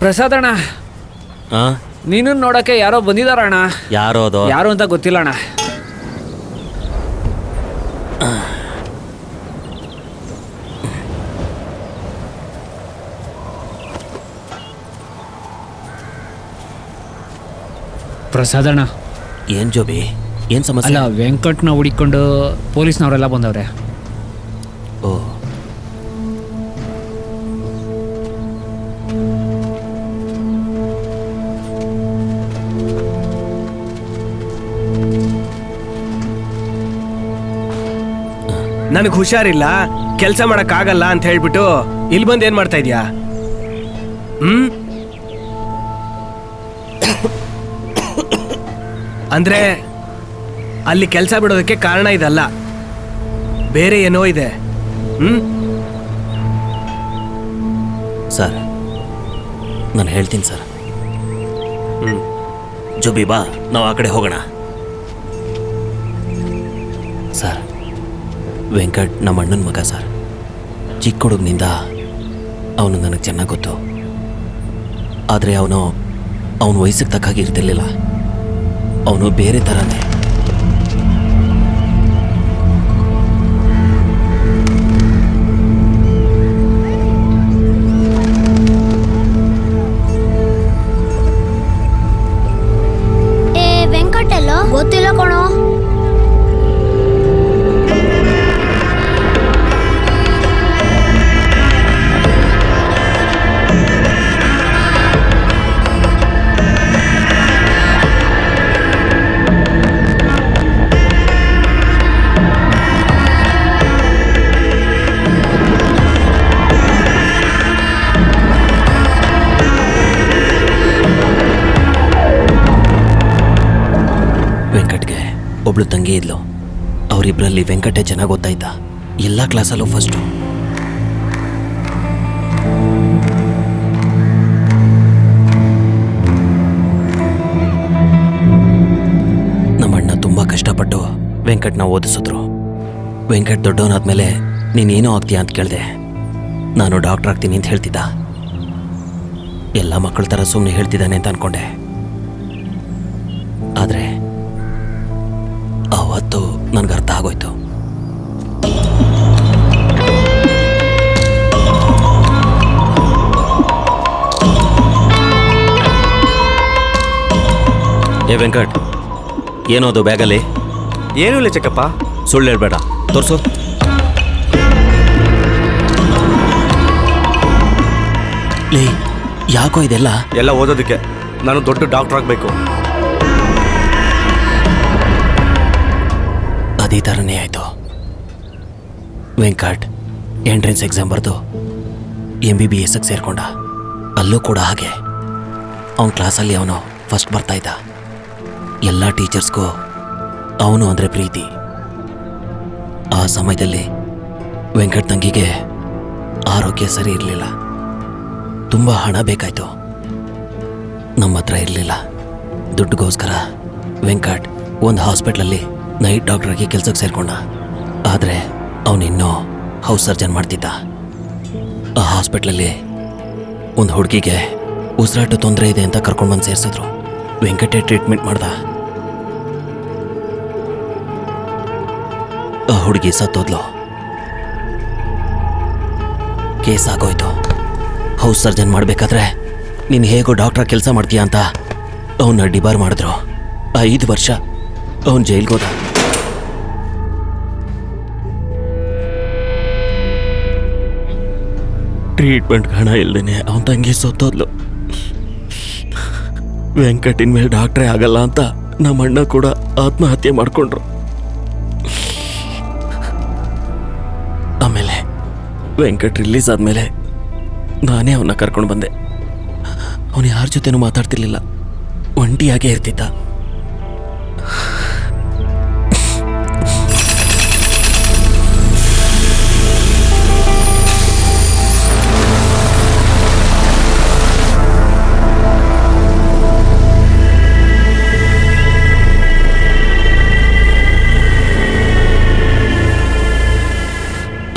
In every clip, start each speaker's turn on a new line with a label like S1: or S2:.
S1: ಪ್ರಸಾದ್ ಅಣ್ಣ, ನೀನು ನೋಡಕ್ಕೆ ಯಾರೋ ಬಂದಿದಾರ ಅಣ್ಣ.
S2: ಯಾರೋ ಅದು?
S1: ಯಾರು ಅಂತ ಗೊತ್ತಿಲ್ಲ ಅಣ್ಣ. ಪ್ರಸಾದ್ ಅಣ್ಣ.
S2: ಏನ್ ಜೋಬಿ, ಏನ್ ಸಮಸ್ಯೆ?
S1: ಅಲ್ಲ, ವೆಂಕಟ್ನ ಹುಡಿಕೊಂಡು ಪೊಲೀಸ್ನವರೆಲ್ಲ ಬಂದವ್ರೆ.
S2: ಓ,
S3: ನನಗೆ ಹುಷಾರಿಲ್ಲ, ಕೆಲಸ ಮಾಡಕ್ಕಾಗಲ್ಲ ಅಂತ ಹೇಳ್ಬಿಟ್ಟು ಇಲ್ಲಿ ಬಂದು ಏನ್ ಮಾಡ್ತಾ ಇದೀಯಾ? ಅಂದ್ರೆ ಅಲ್ಲಿ ಕೆಲಸ ಬಿಡೋದಕ್ಕೆ ಕಾರಣ ಇದಲ್ಲ, ಬೇರೆ ಏನೋ ಇದೆ.
S2: ಸರ್ ನಾನು ಹೇಳ್ತೀನಿ ಸರ್. ಜೋಬಿ ಬಾ, ನಾವು ಆ ಕಡೆ ಹೋಗೋಣ. ಸರ್, ವೆಂಕಟ್ ನಮ್ಮ ಅಣ್ಣನ ಮಗ ಸರ್. ಚಿಕ್ಕ ಹುಡುಗನಿಂದ ಅವನು ನನಗೆ ಚೆನ್ನಾಗಿ ಗೊತ್ತು. ಆದರೆ ಅವನು ವಯಸ್ಸಿಗೆ ತಕ್ಕಾಗಿ ಇರ್ತಿರ್ಲಿಲ್ಲ. ಅವನು ಬೇರೆ ಥರನೇ.
S4: ವೆಂಕಟ್ ಎಲ್ಲೋ ಗೊತ್ತಿಲ್ಲ ಕಣೋ.
S2: ವೆಂಕಟ್ಗೆ ಒಬ್ಳು ತಂಗಿ ಇದ್ಲು. ಅವರಿಬ್ಬರಲ್ಲಿ ವೆಂಕಟೇ ಚೆನ್ನಾಗಿ ಓದ್ತಾ ಇದ್ದ. ಎಲ್ಲ ಕ್ಲಾಸಲ್ಲೂ ಫಸ್ಟು. ನಮ್ಮಣ್ಣ ತುಂಬ ಕಷ್ಟಪಟ್ಟು ವೆಂಕಟ್ನ ಓದಿಸಿದ್ರು. ವೆಂಕಟ್ ದೊಡ್ಡವನಾದ್ಮೇಲೆ ನೀನೇನೋ ಆಗ್ತೀಯಾ ಅಂತ ಕೇಳಿದೆ. ನಾನು ಡಾಕ್ಟರ್ ಆಗ್ತೀನಿ ಅಂತ ಹೇಳ್ತಿದ್ದ. ಎಲ್ಲ ಮಕ್ಕಳ ಥರ ಸುಮ್ಮನೆ ಹೇಳ್ತಿದ್ದಾನೆ ಅಂತ ಅನ್ಕೊಂಡೆ. ಆದರೆ ಅವತ್ತು ನನಗೆ ಅರ್ಥ ಆಗೋಯ್ತು. ಏ ವೆಂಕಟ್, ಏನೋದು ಬ್ಯಾಗಲ್ಲಿ?
S3: ಏನೂ ಇಲ್ಲ ಚಿಕ್ಕಪ್ಪ.
S2: ಸುಳ್ಳು ಹೇಳ್ಬೇಡ, ತೋರಿಸು. ಲೇ, ಯಾಕೋ ಇದೆಲ್ಲ?
S3: ಎಲ್ಲ ಓದೋದಕ್ಕೆ. ನಾನು ದೊಡ್ಡ ಡಾಕ್ಟರ್ ಆಗಬೇಕು.
S2: ಅದೇ ಥರನೇ ಆಯಿತು. ವೆಂಕಟ್ ಎಂಟ್ರೆನ್ಸ್ ಎಕ್ಸಾಮ್ ಬರೆದು MBBSಗೆ ಸೇರಿಕೊಂಡ. ಅಲ್ಲೂ ಕೂಡ ಹಾಗೆ. ಅವನ ಕ್ಲಾಸಲ್ಲಿ ಅವನು ಫಸ್ಟ್ ಬರ್ತಾ ಇದ್ದ. ಎಲ್ಲ ಟೀಚರ್ಸ್ಗೂ ಅವನು ಅಂದರೆ ಪ್ರೀತಿ. ಆ ಸಮಯದಲ್ಲಿ ವೆಂಕಟ್ ತಂಗಿಗೆ ಆರೋಗ್ಯ ಸರಿ ಇರಲಿಲ್ಲ. ತುಂಬ ಹಣ ಬೇಕಾಯಿತು. ನಮ್ಮ ಹತ್ರ ಇರಲಿಲ್ಲ. ದುಡ್ಡುಗೋಸ್ಕರ ವೆಂಕಟ್ ಒಂದು ಹಾಸ್ಪಿಟ್ಲಲ್ಲಿ ನೈಟ್ ಡಾಕ್ಟ್ರಾಗಿ ಕೆಲಸಕ್ಕೆ ಸೇರಿಕೊಂಡ. ಆದರೆ ಅವನಿನ್ನೂ ಹೌಸ್ ಸರ್ಜನ್ ಮಾಡ್ತಿದ್ದ. ಆ ಹಾಸ್ಪಿಟ್ಲಲ್ಲಿ ಒಂದು ಹುಡುಗಿಗೆ ಉಸಿರಾಟ ತೊಂದರೆ ಇದೆ ಅಂತ ಕರ್ಕೊಂಡ್ಬಂದು ಸೇರಿಸಿದ್ರು. ವೆಂಕಟೇ ಟ್ರೀಟ್ಮೆಂಟ್ ಮಾಡ್ದ. ಆ ಹುಡುಗಿ ಸತ್ತೋದ್ಲು. ಕೇಸ್ ಆಗೋಯ್ತು. ಹೌಸ್ ಸರ್ಜನ್ ಮಾಡಬೇಕಾದ್ರೆ ನೀನು ಹೇಗೋ ಡಾಕ್ಟ್ರ ಕೆಲಸ ಮಾಡ್ತೀಯ ಅಂತ ಅವನ್ನ ಡಿಬಾರ್ ಮಾಡಿದ್ರು. 5 ವರ್ಷ ಅವನು ಜೈಲ್ಗೆ ಹೋದ. ಟ್ರೀಟ್ಮೆಂಟ್ ಹಣ ಇಲ್ದೇನೆ ಅವನ ತಂಗಿ ಸತ್ತೋದ್ಲು. ವೆಂಕಟಿನ ಮೇಲೆ ಡಾಕ್ಟ್ರೇ ಆಗಲ್ಲ ಅಂತ ನಮ್ಮ ಅಣ್ಣ ಕೂಡ ಆತ್ಮಹತ್ಯೆ ಮಾಡಿಕೊಂಡ್ರು. ಆಮೇಲೆ ವೆಂಕಟ್ ರಿಲೀಸ್ ಆದಮೇಲೆ ನಾನೇ ಅವನ್ನ ಕರ್ಕೊಂಡು ಬಂದೆ. ಅವನು ಯಾರ ಜೊತೆನೂ ಮಾತಾಡ್ತಿರ್ಲಿಲ್ಲ, ಒಂಟಿಯಾಗೇ ಇರ್ತಿದ್ದ.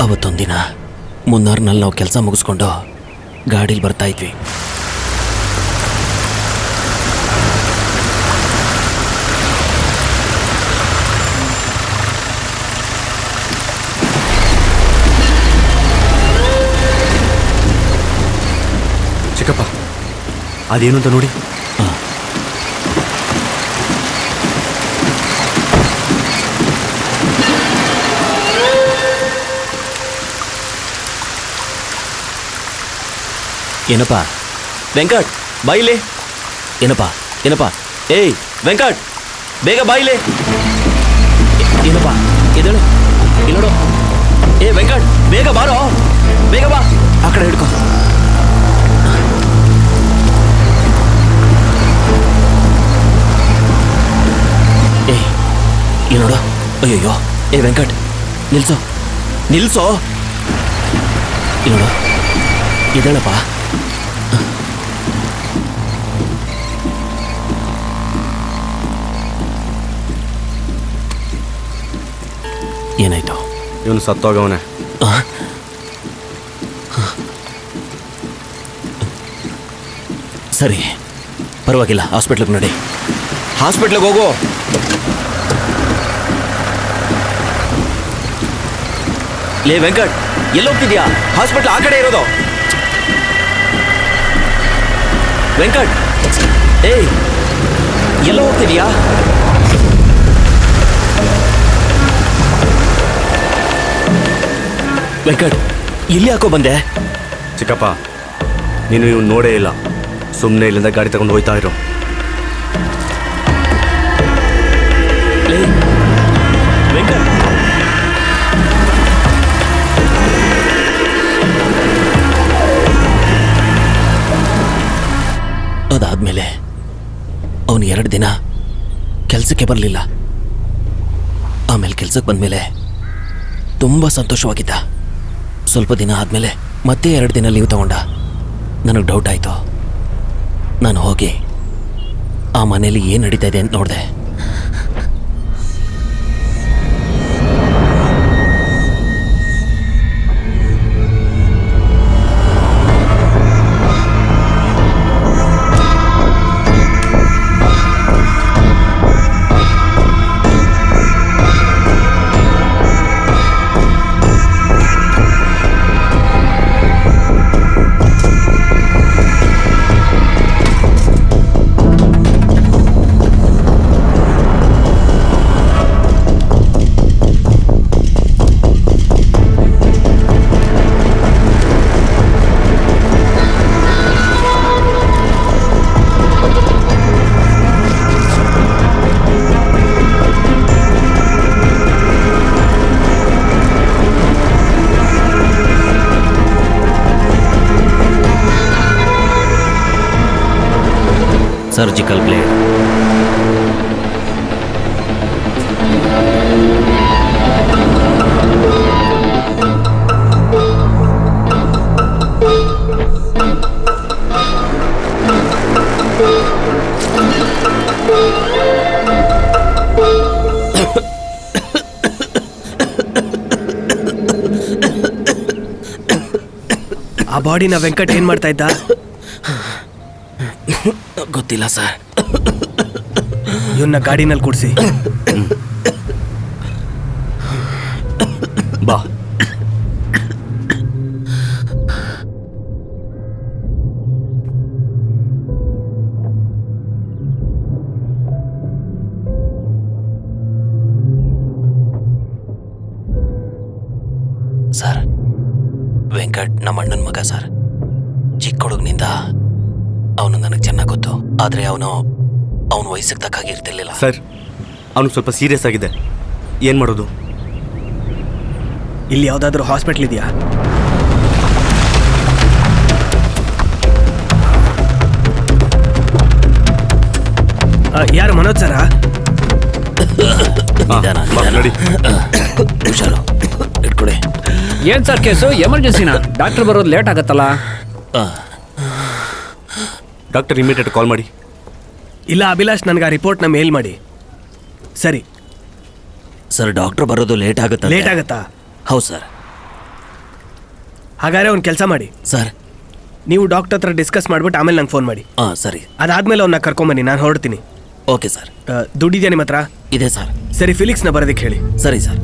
S2: ಅವತ್ತೊಂದಿನ ಮುನ್ನಾರ್ನಲ್ಲಿ ನಾವು ಕೆಲಸ ಮುಗಿಸ್ಕೊಂಡು ಗಾಡೀಲಿ ಬರ್ತಾ ಇದ್ವಿ.
S4: ಚಿಕ್ಕಪ್ಪ ಅದೇನು ಅಂತ ನೋಡಿ.
S2: ಏನಪ್ಪ ವೆಂಕಟ್ ಬಾಯಿಲೆ. ಏನಪ್ಪ ಏನಪ್ಪ ಏಯ್ ವೆಂಕಟ್ ಬೇಗ ಬಾಯಿಲೆ. ಏನಪ್ಪ ಎದ್ದೇಳು, ಇಲ್ಲಿ ನೋಡು. ಏ ವೆಂಕಟ್ ಬೇಗ ಬಾರೋ, ಬೇಗ ಬಾ. ಆ ಕಡೆ ಹಿಡ್ಕೊ. ಏ ಇಲ್ಲಿ ನೋಡು. ಅಯ್ಯಯ್ಯೋ ಏ ವೆಂಕಟ್ ನಿಲ್ಸೋ ನಿಲ್ಸೋ. ಇಲ್ಲಿ ನೋಡು ಎದ್ದೇಳಪ್ಪ. ಏನಾಯ್ತು?
S4: ಇವನು ಸತ್ತೋಗವನೆ.
S2: ಸರಿ ಪರವಾಗಿಲ್ಲ, ಹಾಸ್ಪಿಟ್ಲಿಗೆ ನಡಿ. ಹಾಸ್ಪಿಟ್ಲಿಗೆ ಹೋಗು. ಲೇ ವೆಂಕಟ್ ಎಲ್ಲೋಗ್ತಿದ್ಯಾ? ಹಾಸ್ಪಿಟ್ಲ್ ಆ ಕಡೆ ಇರೋದು. ವೆಂಕಟ್ ಏಯ್ ಎಲ್ಲ ಹೋಗ್ತಿದ್ಯಾ? ವೆಂಕಟ್ ಇಲ್ಲಿ ಯಾಕೋ ಬಂದೆ?
S4: ಚಿಕ್ಕಪ್ಪ ನೀನು ಇವ್ನು ನೋಡೇ ಇಲ್ಲ. ಸುಮ್ಮನೆ ಇಲ್ಲಿಂದ ಗಾಡಿ ತಗೊಂಡು ಹೋಯ್ತಾ ಇರೋ.
S2: ಲೇ ವೆಂಕಟ್ ಅದಾದ್ಮೇಲೆ ಅವನು 2 ದಿನ ಕೆಲಸಕ್ಕೆ ಬರಲಿಲ್ಲ. ಆಮೇಲೆ ಕೆಲಸಕ್ಕೆ ಬಂದಮೇಲೆ ತುಂಬ ಸಂತೋಷವಾಗಿದ್ದ. ಸ್ವಲ್ಪ ದಿನ ಆದಮೇಲೆ ಮತ್ತೆ 2 ದಿನ ಲೀವ್ ತಗೊಂಡ. ನನಗೆ ಡೌಟ್ ಆಯಿತು. ನಾನು ಹೋಗಿ ಆ ಮನೇಲಿ ಏನು ನಡೀತಾ ಇದೆ ಅಂತ ನೋಡಿದೆ. Surgical blade.
S3: ಆ ಬಾಡಿನ ವೆಂಕಟ್ ಏನ್ ಮಾಡ್ತಾ ಇದ್ದ?
S2: ಗೊತ್ತಿಲ್ಲ ಸರ್.
S3: ಇವನ್ನ ಗಾಡಿನಲ್ಲಿ ಕೂಡಿಸಿ.
S4: ಬಾ.
S2: ಸರ್ ವೆಂಕಟ್ ನಮ್ಮ ಅಣ್ಣನ ಮಗ ಸರ್. ಚಿಕ್ಕ ಹುಡುಗನಿಂದ ಅವನು ನನಗೆ ಚೆನ್ನಾಗಿ ಗೊತ್ತು. ಆದರೆ ಅವನು ವಯಸ್ಸಿಗೆ ತಕ್ಕಾಗಿ ಇರ್ತಿರ್ಲಿಲ್ಲ
S4: ಸರ್. ಅವನಿಗೆ ಸ್ವಲ್ಪ ಸೀರಿಯಸ್ ಆಗಿದೆ. ಏನು ಮಾಡೋದು?
S3: ಇಲ್ಲಿ ಯಾವುದಾದ್ರೂ ಹಾಸ್ಪಿಟ್ಲ್ ಇದೆಯಾ? ಯಾರು ಮನೋಜ್ ಸರ?
S4: ನಡಿ.
S2: ಹುಷಾರು ಇಟ್ಕೊಡಿ.
S1: ಏನ್ ಸರ್ ಕೇಸು? ಎಮರ್ಜೆನ್ಸಿನಾ? ಡಾಕ್ಟರ್ ಬರೋದು ಲೇಟ್ ಆಗತ್ತಲ್ಲ.
S4: ಡಾಕ್ಟರ್ ಇಮಿಡಿಯೇಟ್ ಕಾಲ್ ಮಾಡಿ.
S3: ಇಲ್ಲ ಅಭಿಲಾಷ್, ನನಗೆ ಆ ರಿಪೋರ್ಟ್ನ ಮೇಲ್ ಮಾಡಿ. ಸರಿ
S2: ಸರ್. ಡಾಕ್ಟರ್ ಬರೋದು ಲೇಟ್ ಆಗುತ್ತಾ?
S3: ಲೇಟ್ ಆಗುತ್ತಾ?
S2: ಹೌದು ಸರ್.
S3: ಹಾಗಾದ್ರೆ ಒಂದು ಕೆಲಸ ಮಾಡಿ
S2: ಸರ್.
S3: ನೀವು ಡಾಕ್ಟರ್ ಹತ್ರ ಡಿಸ್ಕಸ್ ಮಾಡ್ಬಿಟ್ಟು ಆಮೇಲೆ ನಂಗೆ ಫೋನ್ ಮಾಡಿ.
S2: ಸರಿ.
S3: ಅದಾದ್ಮೇಲೆ ಅವನ್ನ ಕರ್ಕೊಂಬನ್ನಿ, ನಾನು ಹೊರಡ್ತೀನಿ.
S2: Okay sir.
S3: ದುಡ್ಡಿದೆಯಾ ನಿಮ್ಮ ಹತ್ರ?
S2: ಇದೆ ಸರ್.
S3: ಸರಿ, ಫಿಲಿಕ್ಸ್ನ ಬರೋದಕ್ಕೆ ಹೇಳಿ.
S2: ಸರಿ ಸರ್.